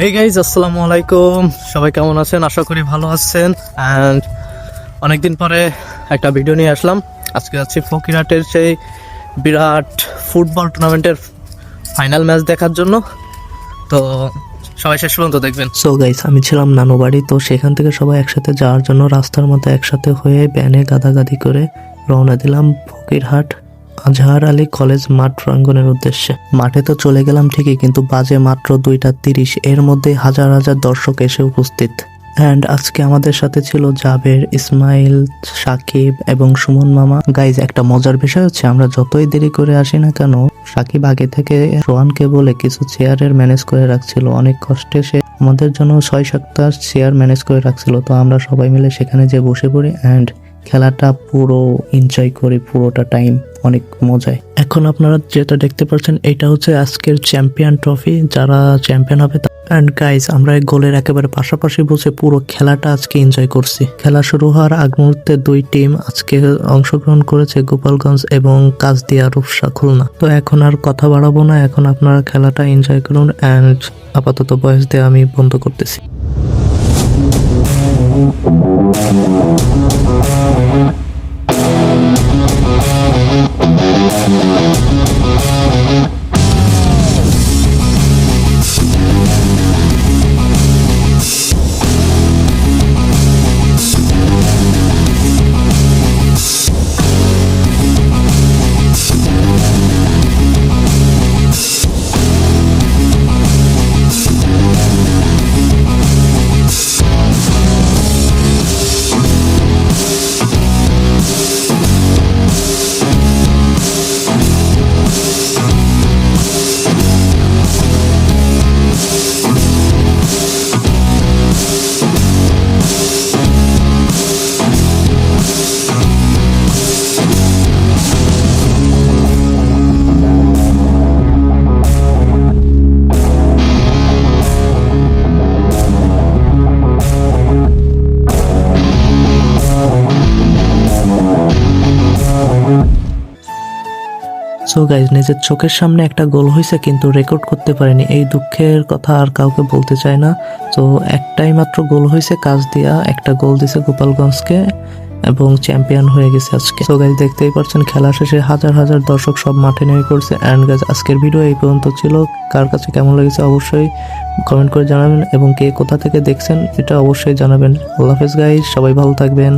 Hey guys, আসসালামু আলাইকুম। সবাই কেমন আছেন? আশা করি ভালো আছেন। অ্যান্ড অনেকদিন পরে একটা ভিডিও নিয়ে আসলাম। আজকে যাচ্ছি ফকিরহাটের সেই বিরাট ফুটবল টুর্নামেন্টের ফাইনাল ম্যাচ দেখার জন্য। তো সবাই শেষ পর্যন্ত দেখবেন। সো গাইস, আমি ছিলাম নানু বাড়ি, তো সেখান থেকে সবাই একসাথে যাওয়ার জন্য রাস্তার মধ্যে একসাথে হয়ে ব্যানে গাদাগাদি করে রওনা দিলাম ফকিরহাট আজহার আলী কলেজ মাঠ প্রাঙ্গণের উদ্দেশ্যে। মাঠে তো চলে গেলাম ঠিকই, কিন্তু বাজে মাত্র 2:30। এর মধ্যে হাজার হাজার দর্শক এসে উপস্থিত। অ্যান্ড আজকে আমাদের সাথে ছিল জাবের, ইসমাইল, সাকিব এবং সুমন মামা। গাইজ, একটা মজার বিষয় হচ্ছে, আমরা যতই দেরি করে আসি না কেন, সাকিব আগে থেকে রোহানকে বলে কিছু চেয়ারের ম্যানেজ করে রাখছিল। অনেক কষ্টে সে আমাদের জন্য 6-7টা চেয়ার ম্যানেজ করে রাখছিল। তো আমরা সবাই মিলে সেখানে যে বসে পড়ি অ্যান্ড খেলাটা পুরো এনজয় করি, পুরোটা টাইম অনেক মজায়। এখন আপনারা যেটা দেখতে পাচ্ছেন, এটা হচ্ছে আজকের চ্যাম্পিয়ন ট্রফি, যারা চ্যাম্পিয়ন হবে। অ্যান্ড গাইজ, আমরা এই গোলের একেবারে পাশাপাশি বসে পুরো খেলাটা আজকে এনজয় করছি। খেলা শুরু হওয়ার আগ মুহূর্তে দুই টিম আজকে অংশগ্রহণ করেছে, গোপালগঞ্জ এবং কাজদিয়া রূপসা খুলনা। তো এখন আর কথা বাড়াবো না, এখন আপনারা খেলাটা এনজয় করুন। অ্যান্ড আপাতত বয়স দিয়ে আমি বন্ধ করতেছি। সো গাইজ, নিজের চোখের সামনে একটা গোল হয়েছে কিন্তু রেকর্ড করতে পারিনি, এই দুঃখের কথা আর কাউকে বলতে চাই না। তো একটাই মাত্র গোল হয়েছে, কাজ দিয়া একটা গোল দিছে গোপালগঞ্জকে এবং চ্যাম্পিয়ন হয়ে গেছে আজকে। সো গাইজ, দেখতেই পাচ্ছেন খেলা শেষে হাজার হাজার দর্শক সব মাঠে নেমে পড়ছে। অ্যান্ড গাইজ, আজকের ভিডিও এই পর্যন্ত ছিল। কার কাছে কেমন লেগেছে অবশ্যই কমেন্ট করে জানাবেন, এবং কে কোথা থেকে দেখছেন এটা অবশ্যই জানাবেন। আল্লাহ হাফেজ গাইজ, সবাই ভালো থাকবেন।